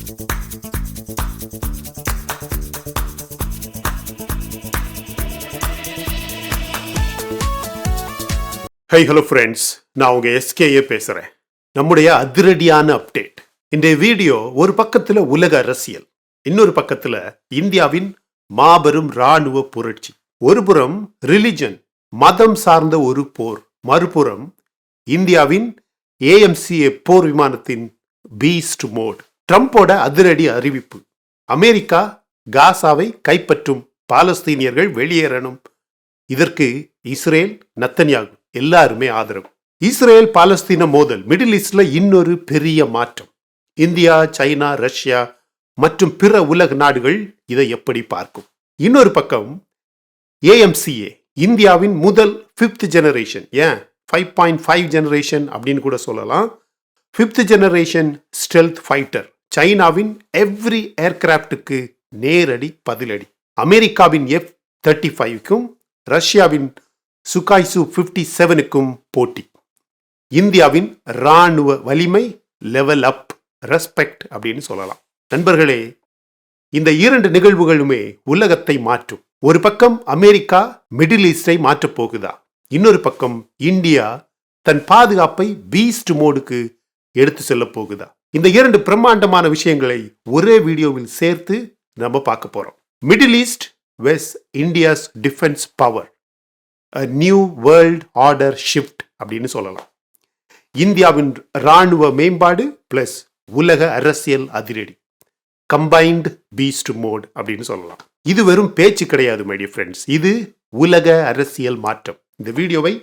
High hello friends, நான் உங்க SKA பேசுறேன். நம்முடைய அதிரடியான அப்டேட். இன்றைய வீடியோ ஒரு பக்கத்துல உலக அரசியல், இன்னொரு பக்கத்துல இந்தியாவின் மாபெரும் ராணுவ புரட்சி. ஒரு புறம் ரிலிஜன், மதம் சார்ந்த ஒரு போர், மறுபுறம் இந்தியாவின் ஏஎம்சிஏ போர் விமானத்தின் பீஸ்ட் மோட். ட்ரம்போட அதிரடி அறிவிப்பு, அமெரிக்கா காசாவை கைப்பற்றும், பாலஸ்தீனியர்கள் வெளியேறணும். இதற்கு இஸ்ரேல், நத்தன்யாகு எல்லாருமே ஆதரவு. இஸ்ரேல் பாலஸ்தீன மோதல் மிடில் ஈஸ்ட்ல இன்னொரு பெரிய மாற்றம். இந்தியா, சைனா, ரஷ்யா மற்றும் பிற உலக நாடுகள் இதை எப்படி பார்க்கும்? இன்னொரு பக்கம் ஏஎம்சிஏ, இந்தியாவின் முதல் 5th ஜெனரேஷன், ஏன் 5.5 ஜெனரேஷன் அப்படின்னு கூட சொல்லலாம், 5th ஜெனரேஷன் ஸ்டெல்த் ஃபைட்டர். சைனாவின் எவ்ரி ஏர்கிராப்டுக்கு நேரடி பதிலடி. அமெரிக்காவின் F-35க்கும் ரஷ்யாவின் சுகாய்சு 57க்கும் போட்டி. இந்தியாவின் ராணுவ வலிமை லெவல் அப், ரெஸ்பெக்ட் அப்படின்னு சொல்லலாம். நண்பர்களே, இந்த இரண்டு நிகழ்வுகளுமே உலகத்தை மாற்றும். ஒரு பக்கம் அமெரிக்கா மிடில் ஈஸ்டை மாற்றப் போகுதா, இன்னொரு பக்கம் இந்தியா தன் பாதுகாப்பை பீஸ்ட் மோடுக்கு எடுத்து செல்ல போகுதா? இந்த இரண்டு பிரம்மாண்டமான விஷயங்களை ஒரே வீடியோவில் சேர்த்து நம்ம பார்க்க போறோம். Middle east west India's defence power, new world order shift அப்படின்னு சொல்லலாம். இந்தியாவின் ராணுவ மேம்பாடு பிளஸ் உலக அரசியல் அதிரடி, கம்பைன்டு பீஸ்ட் மோட் அப்படின்னு சொல்லலாம். இது வெறும் பேச்சு கிடையாது மை டியர் ஃப்ரெண்ட்ஸ், இது உலக அரசியல் மாற்றம். இந்த வீடியோவை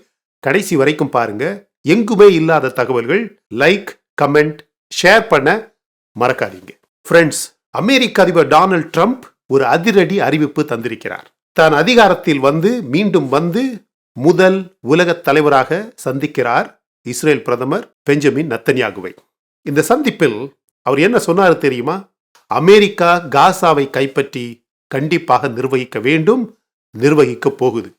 கடைசி வரைக்கும் பாருங்க. எங்குமே இல்லாத தகவல்கள். லைக், கமெண்ட், ஷேர் பண்ண மறக்காதீங்க. ஃப்ரெண்ட்ஸ், அமெரிக்க அதிபர் டொனால்ட் ட்ரம்ப் ஒரு அதிரடி அறிவிப்பு தந்திருக்கிறார். தான் அதிகாரத்தில் மீண்டும் முதல் உலக தலைவராக சந்திக்கிறார் இஸ்ரேல் பிரதமர் பெஞ்சமின் நத்தன்யாகுவை. இந்த சந்திப்பில் அவர் என்ன சொன்னார் தெரியுமா? அமெரிக்கா காசாவை கைப்பற்றி கண்டிப்பாக நிர்வகிக்க வேண்டும், நிர்வகிக்க போகுது.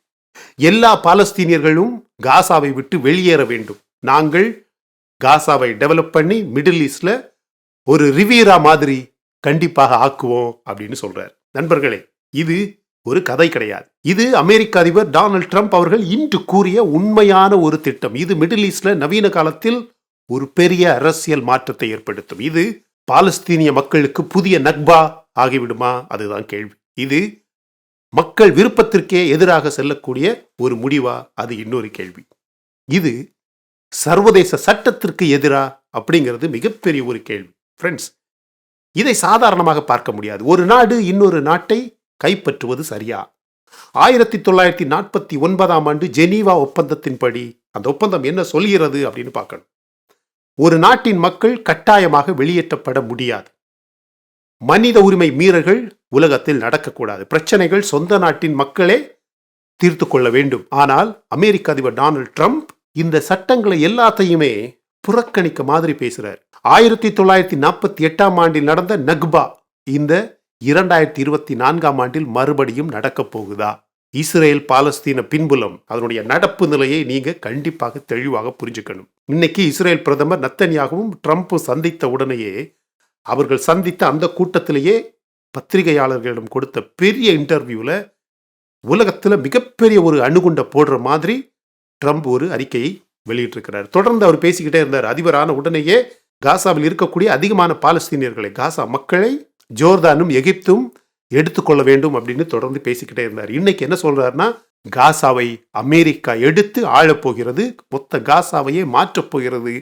எல்லா பாலஸ்தீனியர்களும் காசாவை விட்டு வெளியேற வேண்டும். நாங்கள் காசாவை டெவலப் பண்ணி மிடில் ஈஸ்ட்ல ஒரு ரிவீரா மாதிரி கண்டிப்பாக ஆக்குவோம் அப்படின்னு சொல்றார். நண்பர்களே, இது ஒரு கதை கிடையாது. இது அமெரிக்க அதிபர் டொனால்ட் ட்ரம்ப் அவர்கள் இன்று கூறிய உண்மையான ஒரு திட்டம். இது மிடில் ஈஸ்ட்ல நவீன காலத்தில் ஒரு பெரிய அரசியல் மாற்றத்தை ஏற்படுத்தும். இது பாலஸ்தீனிய மக்களுக்கு புதிய நக்பா ஆகிவிடுமா? அதுதான் கேள்வி. இது மக்கள் விருப்பத்திற்கே எதிராக செல்லக்கூடிய ஒரு முடிவா? அது இன்னொரு கேள்வி. இது சர்வதேச சட்டத்திற்கு எதிரா அப்படிங்கிறது மிகப்பெரிய ஒரு கேள்வி. ஃப்ரெண்ட்ஸ், இதை சாதாரணமாக பார்க்க முடியாது. ஒரு நாடு இன்னொரு நாட்டை கைப்பற்றுவது சரியா? 1949ஆம் ஆண்டு ஜெனீவா ஒப்பந்தத்தின்படி அந்த ஒப்பந்தம் என்ன சொல்கிறது அப்படின்னு பார்க்கணும். ஒரு நாட்டின் மக்கள் கட்டாயமாக வெளியேற்றப்பட முடியாது. மனித உரிமை மீறல்கள் உலகத்தில் நடக்கக்கூடாது. பிரச்சனைகள் சொந்த நாட்டின் மக்களே தீர்த்து கொள்ள வேண்டும். ஆனால் அமெரிக்க அதிபர் டொனால்ட் ட்ரம்ப் இந்த சட்டங்களை எல்லாத்தையுமே புறக்கணிக்க மாதிரி பேசுறார். 1948ஆம் ஆண்டில் நடந்த நக்பா இந்த 2024ஆம் ஆண்டில் மறுபடியும் நடக்க போகுதா? இஸ்ரேல் பாலஸ்தீன பின்புலம், அதனுடைய நடப்பு நிலையை நீங்க கண்டிப்பாக தெளிவாக புரிஞ்சுக்கணும். இன்னைக்கு இஸ்ரேல் பிரதமர் நத்தன்யாகவும் ட்ரம்ப் சந்தித்த உடனேயே, அவர்கள் சந்தித்த அந்த கூட்டத்திலேயே பத்திரிகையாளர்களிடம் கொடுத்த பெரிய இன்டர்வியூல உலகத்துல மிகப்பெரிய ஒரு அணுகுண்ட போடுற மாதிரி ட்ரம்ப் ஒரு அறிக்கையை வெளியிட்டிருக்கிறார். தொடர்ந்து அவர் பேசிக்கிட்டே இருந்தார். அதிபரான உடனேயே காசாவில் இருக்கக்கூடிய அதிகமான பாலஸ்தீனியர்களை, காசா மக்களை ஜோர்தானும் எகிப்தும் எடுத்துக்கொள்ள வேண்டும் அப்படின்னு தொடர்ந்து பேசிக்கிட்டே இருந்தார். இன்னைக்கு என்ன சொல்றாருன்னா, காசாவை அமெரிக்கா எடுத்து ஆளப்போகிறது, மொத்த காசாவையே மாற்றப் போகிறது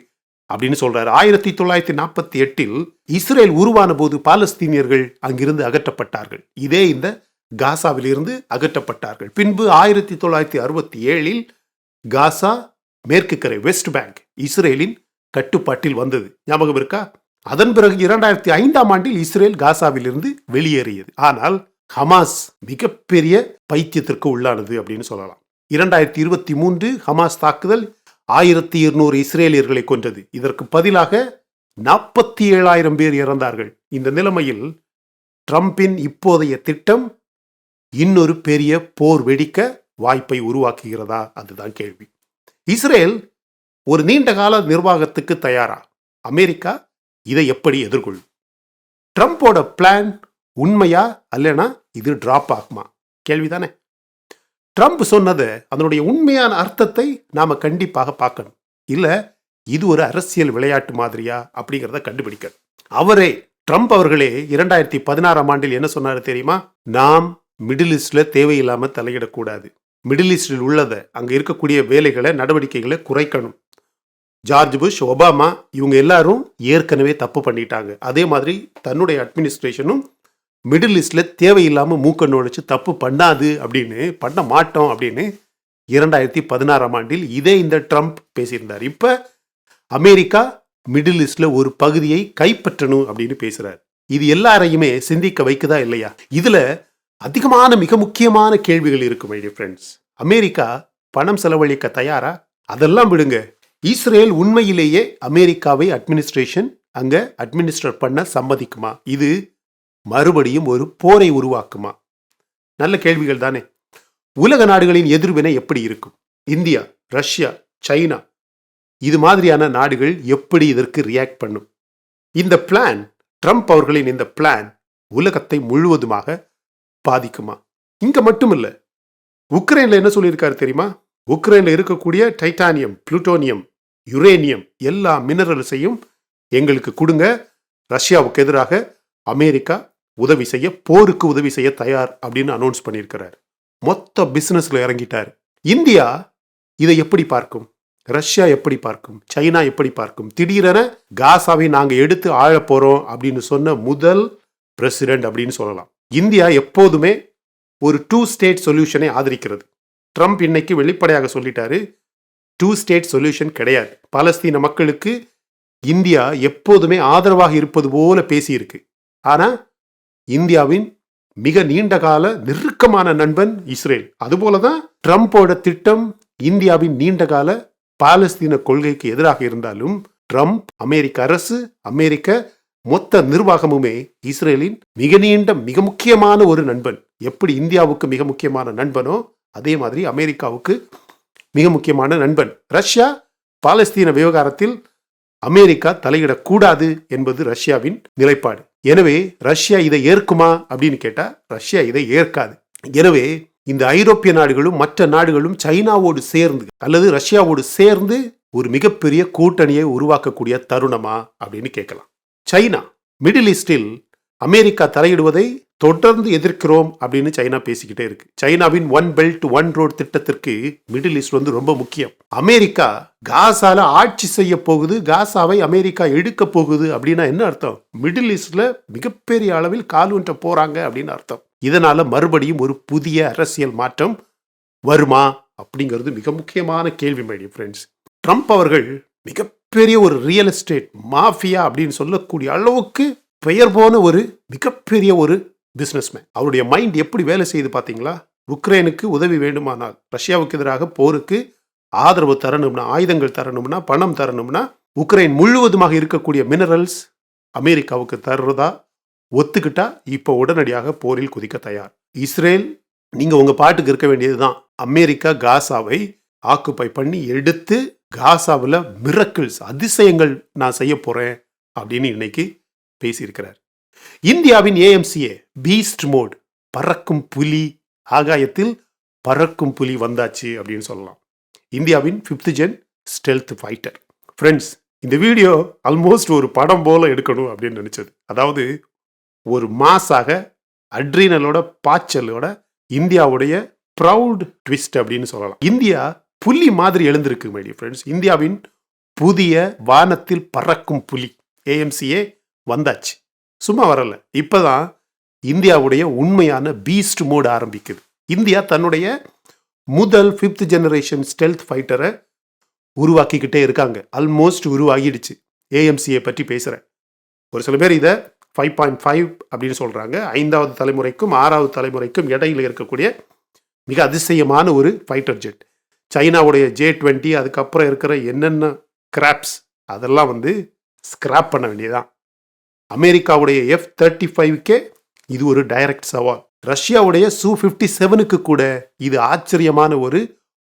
அப்படின்னு சொல்றாரு. 1948இல் இஸ்ரேல் உருவான போது பாலஸ்தீனியர்கள் அங்கிருந்து அகற்றப்பட்டார்கள். இதே இந்த காசாவில் இருந்து அகற்றப்பட்டார்கள். பின்பு 1967இல் காசா மேற்கு கரை, வெஸ்ட் பேங்க், இஸ்ரேலின் கட்டுப்பாட்டில் வந்தது. ஞாபகம் இருக்கா? அதன் பிறகு 2005ஆம் ஆண்டில் இஸ்ரேல் காசாவில் இருந்து வெளியேறியது. ஆனால் ஹமாஸ் மிகப்பெரிய பைத்தியத்திற்கு உள்ளானது அப்படின்னு சொல்லலாம். 2023 ஹமாஸ் தாக்குதல் 1200 இஸ்ரேலியர்களை கொன்றது. இதற்கு பதிலாக 47,000 பேர் இறந்தார்கள். இந்த நிலைமையில் ட்ரம்பின் இப்போதைய திட்டம் இன்னொரு பெரிய போர் வெடிக்க வாய்ப்பை உருவாக்குகிறதா? அதுதான் கேள்வி. இஸ்ரேல் ஒரு நீண்ட கால நிர்வாகத்துக்கு தயாரா? அமெரிக்கா இதை எப்படி எதிர்கொள்ளும்? ட்ரம்போட பிளான் உண்மையா அல்லனா இது டிராப் ஆகுமா? கேள்விதானே. ட்ரம்ப் சொன்னதை அதனுடைய உண்மையான அர்த்தத்தை நாம கண்டிப்பாக பார்க்கணும். இல்ல இது ஒரு அரசியல் விளையாட்டு மாதிரியா அப்படிங்கிறத கண்டுபிடிக்க அவரே ட்ரம்ப் அவர்களே 2016 ஆண்டில் என்ன சொன்னாரு தெரியுமா? நாம் மிடில் ஈஸ்ட்ல தேவையில்லாம தலையிடக்கூடாது. மிடில் ஈஸ்டில் உள்ளதை அங்க இருக்கக்கூடிய வேலைகளை நடவடிக்கைகளை குறைக்கணும். ஜார்ஜ் புஷ், ஒபாமா இவங்க எல்லாரும் ஏற்கனவே தப்பு பண்ணிட்டாங்க. அதே மாதிரி தன்னுடைய அட்மினிஸ்ட்ரேஷனும் மிடில் ஈஸ்ட்ல தேவையில்லாம மூக்க நுழைச்சு தப்பு பண்ணாது அப்படின்னு, பண்ண மாட்டோம் அப்படின்னு 2016 ஆண்டில் இதே இந்த ட்ரம்ப் பேசியிருந்தார். இப்ப அமெரிக்கா மிடில் ஈஸ்ட்ல ஒரு பகுதியை கைப்பற்றணும் அப்படின்னு பேசுறாரு. இது எல்லாரையுமே சிந்திக்க வைக்குதா இல்லையா? இதுல அதிகமான மிக முக்கியமான கேள்விகள் இருக்கு மை டியர் ஃப்ரெண்ட்ஸ். அமெரிக்கா பணம் செலவழிக்க தயாரா? அதெல்லாம் விடுங்க. இஸ்ரேல் உண்மையிலேயே அமெரிக்காவை அட்மினிஸ்ட்ரேஷன் அங்க அட்மினிஸ்ட்ரேட் பண்ண சம்மதிக்குமா? இது மறுபடியும் ஒரு போரை உருவாக்குமா? நல்ல கேள்விகள் தானே. உலக நாடுகளின் எதிர்வினை எப்படி இருக்கும்? இந்தியா, ரஷ்யா, சைனா இது மாதிரியான நாடுகள் எப்படி இதற்கு ரியாக்ட் பண்ணும்? இந்த பிளான், ட்ரம்ப் அவர்களின் இந்த பிளான் உலகத்தை முழுவதுமாக பாதிக்குமா? இங்க மட்டும் இல்ல, உக்ரைன்ல என்ன சொல்லியிருக்காரு தெரியுமா? உக்ரைன்ல இருக்கக்கூடிய டைட்டானியம், புளூட்டோனியம், யுரேனியம் எல்லா மினரல்ஸையும் எங்களுக்கு கொடுங்க, ரஷ்யாவுக்கு எதிராக அமெரிக்கா உதவி செய்ய, போருக்கு உதவி செய்ய தயார் அப்படின்னு அனௌன்ஸ் பண்ணியிருக்கிறார். மொத்த பிசினஸ்ல இறங்கிட்டார். இந்தியா இதை எப்படி பார்க்கும்? ரஷ்யா எப்படி பார்க்கும்? சைனா எப்படி பார்க்கும்? திடீரென காசாவை நாங்க எடுத்து ஆழ போறோம் அப்படின்னு சொன்ன முதல் பிரசிடென்ட் அப்படின்னு சொல்லலாம். இந்தியா எப்போதுமே ஒரு 2 ஸ்டேட் சொல்யூஷனை ஆதரிக்கிறது. ட்ரம்ப் இன்னைக்கு வெளிப்படையாக சொல்லிட்டாரு, 2 ஸ்டேட் சொல்யூஷன் கிடையாது. பாலஸ்தீன மக்களுக்கு இந்தியா எப்போதுமே ஆதரவாக இருப்பது போல பேசியிருக்கு. ஆனா இந்தியாவின் மிக நீண்ட கால நெருக்கமான நண்பன் இஸ்ரேல். அதுபோலதான் ட்ரம்போட திட்டம் இந்தியாவின் நீண்ட கால பாலஸ்தீன கொள்கைக்கு எதிராக இருந்தாலும் ட்ரம்ப், அமெரிக்க அரசு, அமெரிக்க மொத்த நிர்வாகமுமே இஸ்ரேலின் மிக நீண்ட மிக முக்கியமான ஒரு நண்பன். எப்படி இந்தியாவுக்கு மிக முக்கியமான நண்பனோ அதே மாதிரி அமெரிக்காவுக்கு மிக முக்கியமான நண்பன். ரஷ்யா பாலஸ்தீன விவகாரத்தில் அமெரிக்கா தலையிடக்கூடாது என்பது ரஷ்யாவின் நிலைப்பாடு. எனவே ரஷ்யா இதை ஏற்குமா அப்படின்னு கேட்டா ரஷ்யா இதை ஏற்காது. எனவே இந்த ஐரோப்பிய நாடுகளும் மற்ற நாடுகளும் சைனாவோடு சேர்ந்து அல்லது ரஷ்யாவோடு சேர்ந்து ஒரு மிகப்பெரிய கூட்டணியை உருவாக்கக்கூடிய தருணமா அப்படின்னு கேட்கலாம். சைனா மிடில் ஈஸ்டில் அமெரிக்கா தலையிடுவதை தொடர்ந்து எதிர்க்கிறோம் அப்படின்னு சைனா பேசிக்கிட்டே இருக்கு. சைனாவின் 1 பெல்ட் 1 ரோட் திட்டத்திற்கு மிடில் ஈஸ்ட் வந்து ரொம்ப முக்கியம். அமெரிக்கா காசால ஆட்சி செய்ய போகுது, காசாவை அமெரிக்கா எடுக்க போகுது அப்படின்னா என்ன அர்த்தம்? மிடில் ஈஸ்ட்ல மிகப்பெரிய அளவில் காலூன்ற போறாங்க அப்படின்னு அர்த்தம். இதனால மறுபடியும் ஒரு புதிய அரசியல் மாற்றம் வருமா அப்படிங்கிறது மிக முக்கியமான கேள்வி மை டியர் ஃப்ரெண்ட்ஸ். ட்ரம்ப் அவர்கள் மிகப்பெரிய ஒரு ரியல் எஸ்டேட் மாஃபியா அப்படின்னு சொல்லக்கூடிய அளவுக்கு பெயர் போன ஒரு மிகப்பெரிய ஒரு பிசினஸ்மேன். அவருடைய மைண்ட் எப்படி வேலை செய்து பார்த்தீங்களா? உக்ரைனுக்கு உதவி வேண்டுமானால், ரஷ்யாவுக்கு எதிராக போருக்கு ஆதரவு தரணும்னா, ஆயுதங்கள் தரணும்னா, பணம் தரணும்னா, உக்ரைன் முழுவதுமாக இருக்கக்கூடிய மினரல்ஸ் அமெரிக்காவுக்கு தர்றதா ஒத்துக்கிட்டா இப்போ உடனடியாக போரில் குதிக்க தயார். இஸ்ரேல் நீங்க உங்க பாட்டுக்கு இருக்க வேண்டியதுதான். அமெரிக்கா காசாவை ஆக்குப்பை பண்ணி எடுத்து காசாவில் மிரக்கிள்ஸ், அதிசயங்கள் நான் செய்ய போறேன் அப்படின்னு இன்னைக்கு பேசியிருக்கிறார். இந்தியாவின் ஏஎம்சிஏ பீஸ்ட் மோட், பறக்கும் புலி, ஆகாயத்தில் பறக்கும் புலி வந்தாச்சு அப்படின்னு சொல்லலாம். இந்தியாவின் 5th gen stealth fighter. Friends, இந்த வீடியோ ஆல்மோஸ்ட் ஒரு படம் போல எடுக்கணும் அப்படின்னு நினைச்சது. அதாவது ஒரு மாசாக அட்ரீனலோட பாய்ச்சலோட இந்தியாவுடைய ப்ரவுட் ட்விஸ்ட் அப்படின்னு சொல்லலாம். இந்தியா புலி மாதிரி எழுந்திருக்கு மை டியர் ஃப்ரெண்ட்ஸ். இந்தியாவின் புதிய வானத்தில் பறக்கும் புலி ஏஎம்சிஏ வந்தாச்சு. சும்மா வரல, இப்பதான் இந்தியாவுடைய உண்மையான பீஸ்ட் மோட் ஆரம்பிக்குது. இந்தியா தன்னுடைய முதல் 5th ஜெனரேஷன் ஸ்டெல்த் ஃபைட்டரை உருவாக்கிக்கிட்டே இருக்காங்க. ஆல்மோஸ்ட் உருவாகிடுச்சு. ஏஎம்சிஏ பற்றி பேசுறேன். ஒரு சில பேர் இதை 5.5 அப்படின்னு சொல்றாங்க. 5வது தலைமுறைக்கும் 6வது தலைமுறைக்கும் இடையில இருக்கக்கூடிய மிக அதிசயமான ஒரு ஃபைட்டர் ஜெட். சைனாவுடைய J-20, அதுக்கப்புறம் இருக்கிற என்னென்ன கிராப்ஸ் அதெல்லாம் வந்து ஸ்கிராப் பண்ண வேண்டியதான். அமெரிக்காவுடைய F-35 இது ஒரு டைரக்ட் சவால். ரஷ்யாவுடைய Su-57 கூட இது ஆச்சரியமான ஒரு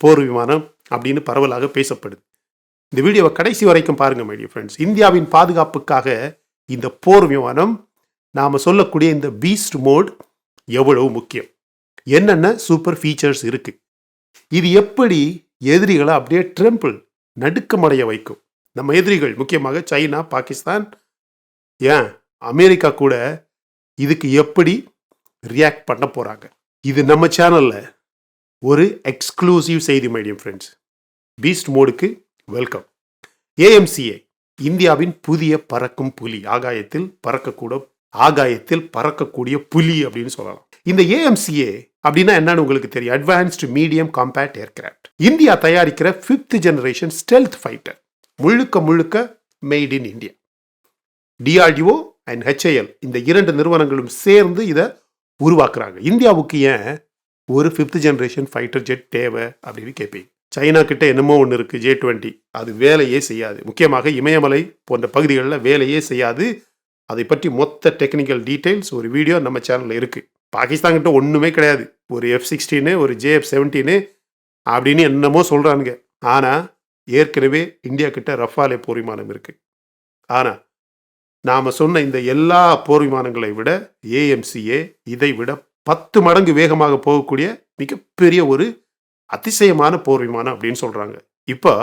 போர் விமானம் அப்படின்னு பரவலாக பேசப்படுது. இந்த வீடியோவை கடைசி வரைக்கும் பாருங்க மை டியர் ஃப்ரெண்ட்ஸ். இந்தியாவின் பாதுகாப்புக்காக இந்த போர் விமானம் நாம் சொல்லக்கூடிய இந்த பீஸ்ட் மோட் எவ்வளவு முக்கியம், என்னென்ன சூப்பர் ஃபீச்சர்ஸ் இருக்கு, இது எப்படி எதிரிகளை அப்படியே ட்ரெம்பிள் நடுக்கமடைய வைக்கும். நம்ம எதிரிகள் முக்கியமாக சைனா, பாகிஸ்தான், ஏன் அமெரிக்கா கூட இதுக்கு எப்படி ரியாக்ட் பண்ண போறாங்க. இது நம்ம சேனல்ல ஒரு எக்ஸ்க்ளூசிவ் செய்தி மைடியம் ஃப்ரெண்ட்ஸ். பீஸ்ட் மோடுக்கு வெல்கம். ஏஎம்சிஏ இந்தியாவின் புதிய பறக்கும் புலி, ஆகாயத்தில் பறக்கக்கூடிய புலி அப்படின்னு சொல்லலாம். இந்த ஏஎம்சிஏ அப்படின்னா என்னன்னு உங்களுக்கு தெரியும். Advanced medium compact aircraft. India தயாரிக்கிற 5th ஜெனரேஷன் ஸ்டெல்த் ஃபைட்டர், முழுக்க made in India. DRDO and HAL இந்த 2 நிறுவனங்களும் சேர்ந்து இதை உருவாக்குறாங்க. இந்தியாவுக்கு ஏன் ஒரு 5th ஜெனரேஷன் ஃபைட்டர் ஜெட் தேவை அப்படின்னு கேட்பீங்க. சைனா கிட்ட என்னமோ ஒன்று இருக்கு, J-20, அது வேலையே செய்யாது. முக்கியமாக இமயமலை போன்ற பகுதிகளில் வேலையே செய்யாது. அதை பற்றி மொத்த டெக்னிக்கல் டீட்டெயில்ஸ் ஒரு வீடியோ நம்ம சேனலில் இருக்கு. பாகிஸ்தான் கிட்ட ஒன்றுமே கிடையாது. ஒரு F-16, ஒரு JF-17 அப்படின்னு என்னமோ சொல்றானுங்க. ஆனால் ஏற்கனவே இந்தியா கிட்ட ரஃபாலே போர் விமானம் இருக்கு. ஆனால் நாம் சொன்ன இந்த எல்லா போர் விமானங்களை விட ஏஎம்சிஏ இதை விட 10 மடங்கு வேகமாக போகக்கூடிய மிகப்பெரிய ஒரு அதிசயமான போர் விமானம் அப்படின்னு சொல்றாங்க. இப்போ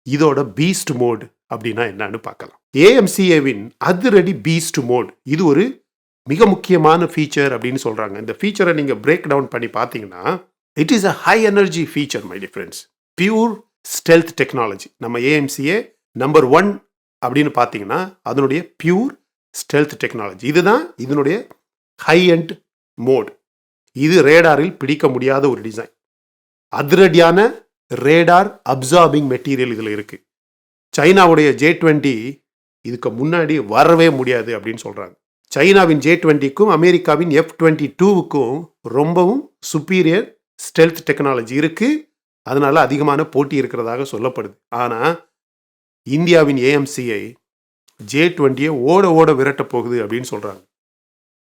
இதோட பீஸ்ட் மோட் அப்படின்னா என்னன்னு பார்க்கலாம். ஏஎம்சிஏவின் அதிரடி பீஸ்ட் மோட் இது ஒரு மிக முக்கியமான ஃபீச்சர் அப்படின்னு சொல்றாங்க. இந்த ஃபீச்சரை நீங்க பிரேக் டவுன் பண்ணி பார்த்தீங்கன்னா, it is a high energy feature my dear friends. Pure stealth technology. நம்ம ஏஎம்சிஏ நம்பர் 1 அப்படின்னு பார்த்தீங்கன்னா அதனுடைய பியூர் ஸ்டெல்த் டெக்னாலஜி. இதுதான் இதனுடைய ஹை எண்ட் மோட். இது ரேடாரில் பிடிக்க முடியாத ஒரு டிசைன். அதிரடியான ரேடார் அப்சார்பிங் மெட்டீரியல் இதில் இருக்கு. சைனாவுடைய J-20 இதுக்கு முன்னாடி வரவே முடியாது அப்படின்னு சொல்றாங்க. சைனாவின் J-20க்கும் அமெரிக்காவின் F-22க்கும் ரொம்பவும் சுப்பீரியர் ஸ்டெல்த் டெக்னாலஜி இருக்கு. அதனால அதிகமான போட்டி இருக்கிறதாக சொல்லப்படுது. ஆனால் இந்தியாவின் ஏஎம்சிஐ J-20 ஓட விரட்ட போகுது அப்படின்னு சொல்றாங்க.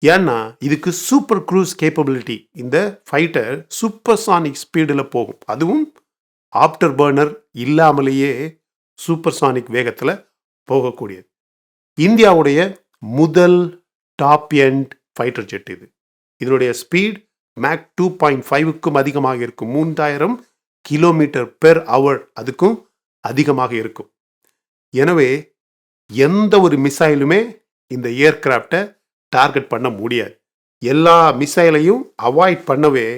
ஏன்னா இதுக்கு சூப்பர் க்ரூஸ் கேப்பபிலிட்டி. இந்த ஃபைட்டர் சூப்பர்சானிக் ஸ்பீடில் போகும். அதுவும் ஆஃப்டர் பர்னர் இல்லாமலேயே சூப்பர்சானிக் வேகத்தில் போகக்கூடியது. இந்தியாவுடைய முதல் டாப் எண்ட் ஃபைட்டர் ஜெட் இது. இதனுடைய ஸ்பீட் மேக் 2.5க்கும் அதிகமாக இருக்கும். 3000 km/h அதுக்கும் அதிகமாக இருக்கும். எனவே எந்த ஒரு மிசைலுமே இந்த ஏர்கிராஃப்டை டார்கெட் பண்ண முடியாது. எல்லா மிசைலையும் அவாய்ட் பண்ணவே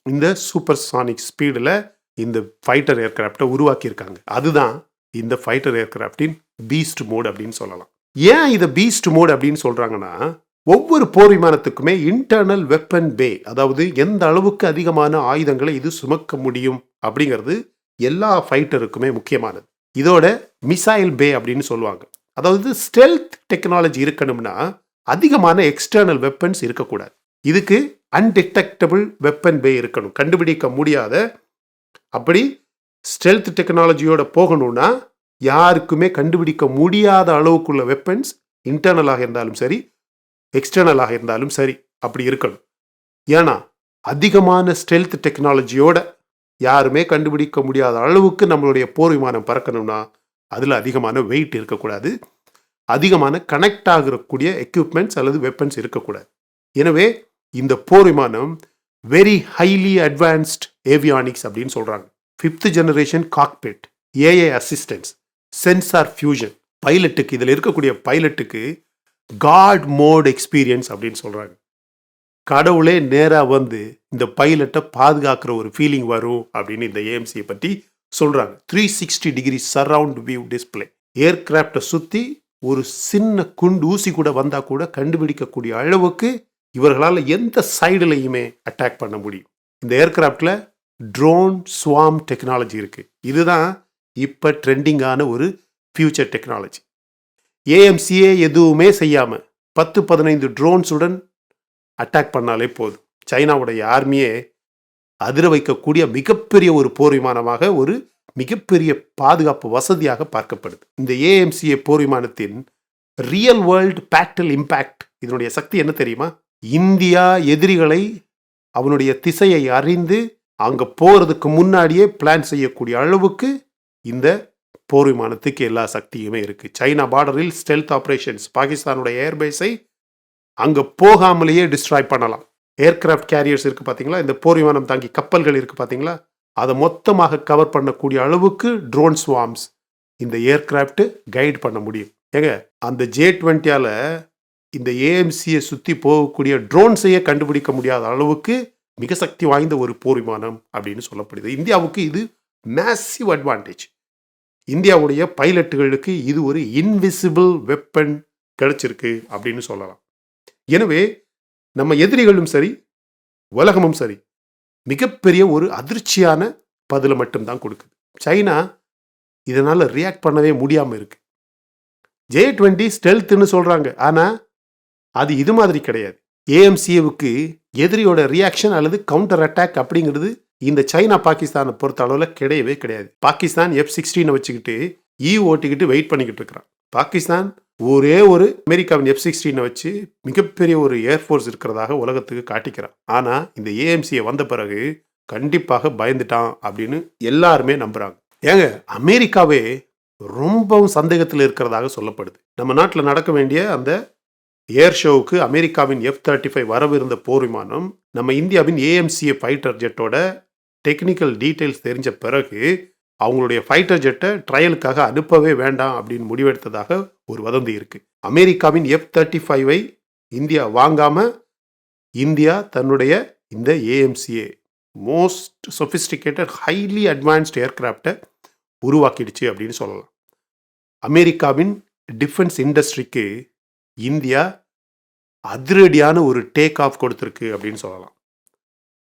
இந்த சூப்பர்சானிக் ஸ்பீடில் இந்த ஃபைட்டர் ஏர்கிராஃப்டை உருவாக்கியிருக்காங்க. அதுதான் இந்த ஃபைட்டர் ஏர்கிராஃப்டின் பீஸ்ட் மோட் அப்படின்னு சொல்லலாம். ஏன் இதை பீஸ்ட் மோட் அப்படின்னு சொல்றாங்கன்னா, ஒவ்வொரு போர் விமானத்துக்குமே இன்டர்னல் வெப்பன் பே, அதாவது எந்த அளவுக்கு அதிகமான ஆயுதங்களை இது சுமக்க முடியும் அப்படிங்கிறது எல்லா ஃபைட்டருக்குமே முக்கியமானது. இதோட மிசைல் பே அப்படின்னு சொல்லுவாங்க. அதாவது ஸ்டெல்த் டெக்னாலஜி இருக்கணும்னா அதிகமான எக்ஸ்டர்னல் வெப்பன்ஸ் இருக்கக்கூடாது. இதுக்கு அன்டிடெக்டபிள் வெப்பன் பே இருக்கணும், கண்டுபிடிக்க முடியாத. அப்படி ஸ்டெல்த் டெக்னாலஜியோட போகணும்னா யாருக்குமே கண்டுபிடிக்க முடியாத அளவுக்குள்ள வெப்பன்ஸ் இன்டர்னலாக இருந்தாலும் சரி, எக்ஸ்டர்னலாக இருந்தாலும் சரி அப்படி இருக்கணும். ஏன்னா அதிகமான ஸ்டெல்த் டெக்னாலஜியோட யாருமே கண்டுபிடிக்க முடியாத அளவுக்கு நம்மளுடைய போர் விமானம் பறக்கணும்னா அதில் அதிகமான வெயிட் இருக்கக்கூடாது, அதிகமான கனெக்ட் ஆகக்கூடிய எக்யூப்மெண்ட்ஸ் அல்லது வெப்பன்ஸ் இருக்கக்கூடாது. எனவே இந்த போர் விமானம் வெரி ஹைலி அட்வான்ஸ்ட் ஏவியானிக்ஸ் அப்படின்னு சொல்றாங்க. 5th generation cockpit, AI assistance, sensor fusion, பைலட்டுக்கு இதில் இருக்கக்கூடிய பைலட்டுக்கு காட் மோட் எக்ஸ்பீரியன்ஸ் அப்படின்னு சொல்றாங்க. கடவுளே நேராக வந்து இந்த பைலட்டை பாதுகாக்கிற ஒரு ஃபீலிங் வரும் அப்படின்னு இந்த ஏஎம்சியை பற்றி சொல்றாங்க. 360 டிகிரி சரவுண்ட் வியூ டிஸ்பிளே. ஏர்கிராஃப்டை சுற்றி ஒரு சின்ன குண்டு ஊசி கூட வந்தால் கூட கண்டுபிடிக்கக்கூடிய அளவுக்கு இவர்களால் எந்த சைடுலையுமே அட்டாக் பண்ண முடியும். இந்த ஏர்கிராஃப்டில் ட்ரோன் ஸ்வாம் டெக்னாலஜி இருக்கு. இதுதான் இப்போ ட்ரெண்டிங்கான ஒரு ஃபியூச்சர் டெக்னாலஜி. ஏஎம்சிஏ எதுவுமே செய்யாமல் 10-15 ட்ரோன்ஸுடன் அட்டாக் பண்ணாலே போதும். சைனாவுடைய ஆர்மியே அதிர வைக்கக்கூடிய மிகப்பெரிய ஒரு போர் விமானமாக, ஒரு மிகப்பெரிய பாதுகாப்பு வசதியாக பார்க்கப்படுது. இந்த ஏஎம்சிஏ போர் விமானத்தின் ரியல் வேர்ல்டு பேட்டல் இம்பேக்ட், இதனுடைய சக்தி என்ன தெரியுமா? இந்தியா எதிரிகளை அவனுடைய திசையை அறிந்து அங்கே போகிறதுக்கு முன்னாடியே பிளான் செய்யக்கூடிய அளவுக்கு இந்த போர் விமானத்துக்கு எல்லா சக்தியுமே இருக்கு. சைனா பார்டரில் ஸ்டெல்த் ஆபரேஷன்ஸ், பாகிஸ்தானுடைய ஏர்பேஸை அங்க போகாமலேயே டிஸ்ட்ராய் பண்ணலாம். ஏர்கிராஃப்ட் கேரியர்ஸ் இருக்கு பாத்தீங்களா, இந்த போர் விமானம் தாங்கி கப்பல்கள் இருக்கு பாத்தீங்களா, அதை மொத்தமாக கவர் பண்ணக்கூடிய அளவுக்கு ட்ரோன் ஸ்வாம்ஸ் இந்த ஏர்கிராஃப்ட் கைட் பண்ண முடியும். ஏங்க அந்த J-20ஆல இந்த ஏஎம்சியை சுத்தி போகக்கூடிய ட்ரோன்ஸையே கண்டுபிடிக்க முடியாத அளவுக்கு மிக சக்தி வாய்ந்த ஒரு போர் விமானம் அப்படின்னு சொல்லப்படுது. இந்தியாவுக்கு இது மேசிவ் அட்வான்டேஜ். இந்தியாவுடைய பைலட்டுகளுக்கு இது ஒரு இன்விசிபிள் வெப்பன் கிடைச்சிருக்கு அப்படின்னு சொல்லலாம். எனவே நம்ம எதிரிகளும் சரி, உலகமும் சரி, மிகப்பெரிய ஒரு அதிர்ச்சியான பதிலை மட்டும்தான் கொடுக்குது. சைனா இதனால ரியாக்ட் பண்ணவே முடியாம இருக்கு. J-20 ஸ்டெல்த்னு சொல்றாங்க, ஆனா அது இது மாதிரி கிடையாது. ஏஎம்சிஏவுக்கு எதிரியோட ரியாக்ஷன் அல்லது கவுண்டர் அட்டாக் அப்படிங்கிறது இந்த சைனா பாகிஸ்தானை பொறுத்த அளவில் கிடையவே கிடையாது. பாகிஸ்தான் F-16 வச்சுக்கிட்டு ஓட்டிக்கிட்டு வெயிட் பண்ணிக்கிட்டு இருக்கிறான். பாகிஸ்தான் ஒரே ஒரு அமெரிக்காவின் F-16 வச்சு மிகப்பெரிய ஒரு ஏர்ஃபோர்ஸ் இருக்கிறதாக உலகத்துக்கு காட்டிக்கிறான். ஆனா இந்த ஏஎம்சிஏ வந்த பிறகு கண்டிப்பாக பயந்துட்டான் அப்படின்னு எல்லாருமே நம்புறாங்க. ஏங்க அமெரிக்காவே ரொம்பவும் சந்தேகத்தில் இருக்கிறதாக சொல்லப்படுது. நம்ம நாட்டில் நடக்க வேண்டிய அந்த ஏர் ஷோவுக்கு அமெரிக்காவின் F-35 வரவிருந்த போர் விமானம் நம்ம இந்தியாவின் ஏஎம்சிஏ ஃபைட்டர் ஜெட்டோட டெக்னிக்கல் டீட்டெயில்ஸ் தெரிஞ்ச பிறகு அவங்களுடைய ஃபைட்டர் ஜெட்டை ட்ரையலுக்காக அனுப்பவே வேண்டாம் அப்படின்னு முடிவெடுத்ததாக ஒரு வதந்தி இருக்கு. அமெரிக்காவின் F-35 இந்தியா வாங்காம இந்தியா தன்னுடைய இந்த AMCA most sophisticated highly advanced ஏர்கிராஃப்டை உருவாக்கிடுச்சு அப்படின்னு சொல்லலாம். அமெரிக்காவின் டிஃபென்ஸ் இண்டஸ்ட்ரிக்கு இந்தியா அதிரடியான ஒரு டேக் ஆஃப் கொடுத்துருக்கு அப்படின்னு சொல்லலாம்.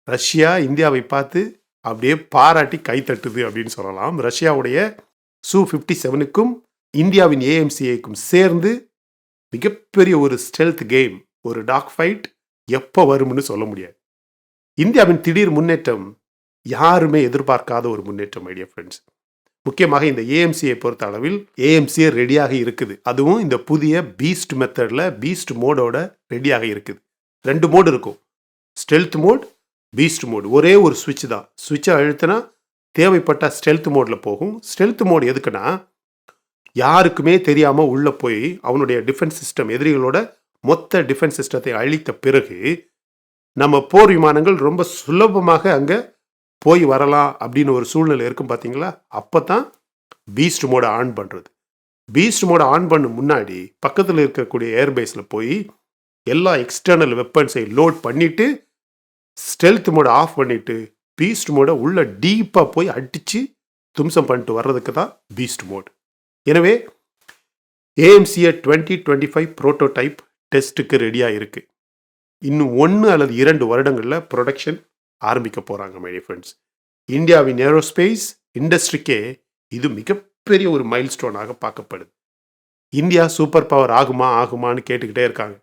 ரஷ்யா இந்தியாவை பார்த்து அப்படியே பாராட்டி கைத்தட்டுது அப்படின்னு சொல்லலாம். ரஷ்யாவுடைய Su-57க்கும் இந்தியாவின் ஏஎம்சிஏக்கும் சேர்ந்து மிகப்பெரிய ஒரு ஸ்டெல்த் கேம், ஒரு டாக் ஃபைட் எப்போ வரும்னு சொல்ல முடியாது. இந்தியாவின் திடீர் முன்னேற்றம் யாருமே எதிர்பார்க்காத ஒரு முன்னேற்றம் ஐடியா ஃப்ரெண்ட்ஸ். முக்கியமாக இந்த ஏஎம்சியை பொறுத்த அளவில் ஏஎம்சிஏ ரெடியாக இருக்குது. அதுவும் இந்த புதிய பீஸ்ட் மெத்தடில் பீஸ்ட் மோடோட ரெடியாக இருக்குது. 2 மோடு இருக்கும், ஸ்டெல்த் மோட், பீஸ்ட் மோட். ஒரே ஒரு சுவிட்ச் தான். சுவிட்சை அழுத்தினா தேவைப்பட்ட ஸ்டெல்த் மோடில் போகும். ஸ்டெல்த் மோட் எதுக்குன்னா யாருக்குமே தெரியாமல் உள்ளே போய் அவனுடைய டிஃபென்ஸ் சிஸ்டம், எதிரிகளோட மொத்த டிஃபென்ஸ் சிஸ்டத்தை அழித்த பிறகு நம்ம போர் விமானங்கள் ரொம்ப சுலபமாக அங்கே போய் வரலாம் அப்படின்னு ஒரு சூழ்நிலை இருக்கும் பார்த்தீங்களா. அப்போ தான் பீஸ்ட் மோடை ஆன் பண்ணுறது. பீஸ்ட் மோடை ஆன் பண்ண முன்னாடி பக்கத்தில் இருக்கக்கூடிய ஏர்பேஸில் போய் எல்லா எக்ஸ்டர்னல் வெப்பன்ஸை லோட் பண்ணிவிட்டு ஸ்டெல்த் மோடை ஆஃப் பண்ணிவிட்டு பீஸ்ட் மோடை உள்ள டீப்பாக போய் அடித்து தும்சம் பண்ணிட்டு வர்றதுக்கு தான் பீஸ்ட் மோட். எனவே ஏஎம்சிஏ 2025 ப்ரோட்டோடைப் டெஸ்ட்டுக்கு ரெடியாக இருக்குது. இன்னும் 1 அல்லது 2 வருடங்களில் ப்ரொடக்ஷன் ஆரம்பிக்க போகிறாங்க மை டியர் ஃப்ரெண்ட்ஸ். இந்தியாவின் ஏரோஸ்பேஸ் இண்டஸ்ட்ரிக்கே இது மிகப்பெரிய ஒரு மைல்ஸ்டோனாக பார்க்கப்படுது. இந்தியா சூப்பர் பவர் ஆகுமான்னு கேட்டுக்கிட்டே இருக்காங்க.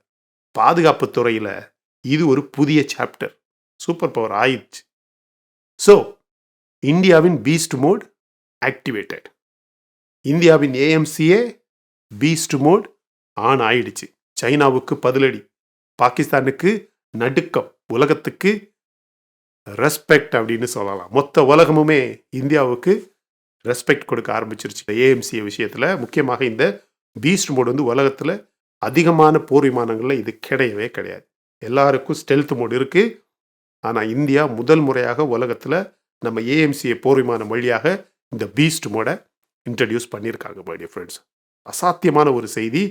பாதுகாப்பு துறையில் இது ஒரு புதிய சாப்டர். சூப்பர் பவர் ஆயிடுச்சு. ஸோ இந்தியாவின் பீஸ்ட் மோட் ஆக்டிவேட்டட். இந்தியாவின் ஏஎம்சிஏ பீஸ்ட் மோட் ஆன் ஆயிடுச்சு. சைனாவுக்கு பதிலடி, பாகிஸ்தானுக்கு நடுக்கம், உலகத்துக்கு ரெஸ்பெக்ட் அப்படின்னு சொல்லலாம். மொத்த உலகமுமே இந்தியாவுக்கு ரெஸ்பெக்ட் கொடுக்க ஆரம்பிச்சிருச்சு ஏஎம்சிஏ விஷயத்தில். முக்கியமாக இந்த பீஸ்ட் மோட் வந்து உலகத்தில் அதிகமான போர் விமானங்களில் இது கிடையவே கிடையாது. எல்லாருக்கும் ஸ்டெல்த் மோட் இருக்குது. ஆனால் இந்தியா முதல் முறையாக உலகத்தில் நம்ம ஏஎம்சிஏ போர் விமானம் வழியாக இந்த பீஸ்ட் மோடை இன்ட்ரடியூஸ் பண்ணியிருக்காங்க மை டியர் ஃப்ரெண்ட்ஸ். அசாத்தியமான ஒரு செய்தி,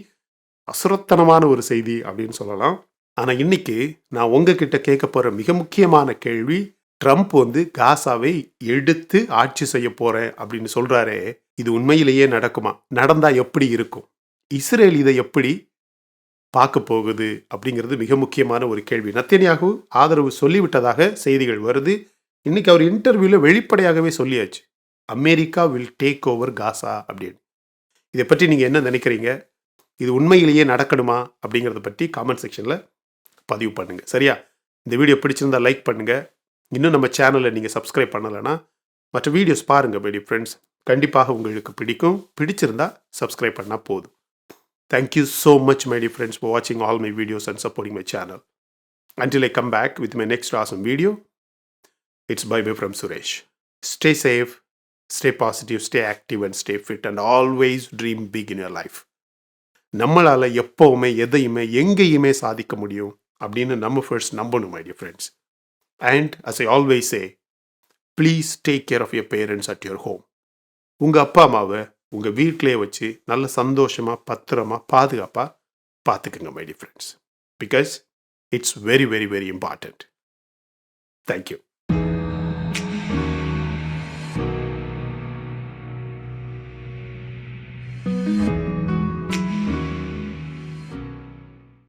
அசுரத்தனமான ஒரு செய்தி அப்படின்னு சொல்லலாம். ஆனால் இன்னைக்கு நான் உங்ககிட்ட கேட்க போகிற மிக முக்கியமான கேள்வி, ட்ரம்ப் வந்து காசாவை எடுத்து ஆட்சி செய்ய போகிறேன் அப்படின்னு சொல்கிறாரே, இது உண்மையிலேயே நடக்குமா? நடந்தால் எப்படி இருக்கும்? இஸ்ரேல் இதை எப்படி பார்க்க போகுது அப்படிங்கிறது மிக முக்கியமான ஒரு கேள்வி. நெத்தன்யாகு ஆதரவு சொல்லிவிட்டதாக செய்திகள் வருது. இன்னைக்கு அவர் இன்டர்வியூவில் வெளிப்படையாகவே சொல்லியாச்சு, அமெரிக்கா வில் டேக் ஓவர் காசா அப்படின்னு. இதை பற்றி நீங்கள் என்ன நினைக்கிறீங்க? இது உண்மையிலேயே நடக்கணுமா அப்படிங்கிறத பற்றி காமெண்ட் செக்ஷனில் பதிவு பண்ணுங்க. சரியா? இந்த வீடியோ பிடிச்சிருந்தா லைக் பண்ணுங்க. இன்னும் நம்ம சேனலை நீங்கள் சப்ஸ்கிரைப் பண்ணலைன்னா மற்ற வீடியோஸ் பாருங்கள் மை டியர் ஃப்ரெண்ட்ஸ். கண்டிப்பாக உங்களுக்கு பிடிக்கும். பிடிச்சிருந்தா சப்ஸ்கிரைப் பண்ணால் போதும். Thank you so much my dear friends for watching all my videos and supporting my channel. Until I come back with my next awesome video, it's bye-bye from Suresh. Stay safe, stay positive, stay active and stay fit, and always dream big in your life. நம்மளால் எப்போவுமே எதையுமே எங்கேயுமே சாதிக்க முடியும் அப்படின்னு நம்ம first நம்பணும் my dear friends. And as I always say, please take care of your parents at your home. உங்கள் அப்பா அம்மாவை உங்கள் வீட்டிலே வச்சு நல்ல சந்தோஷமாக பத்திரமா பாதுகாப்பாக பார்த்துக்குங்க my dear friends. Because it's very very very important. Thank you.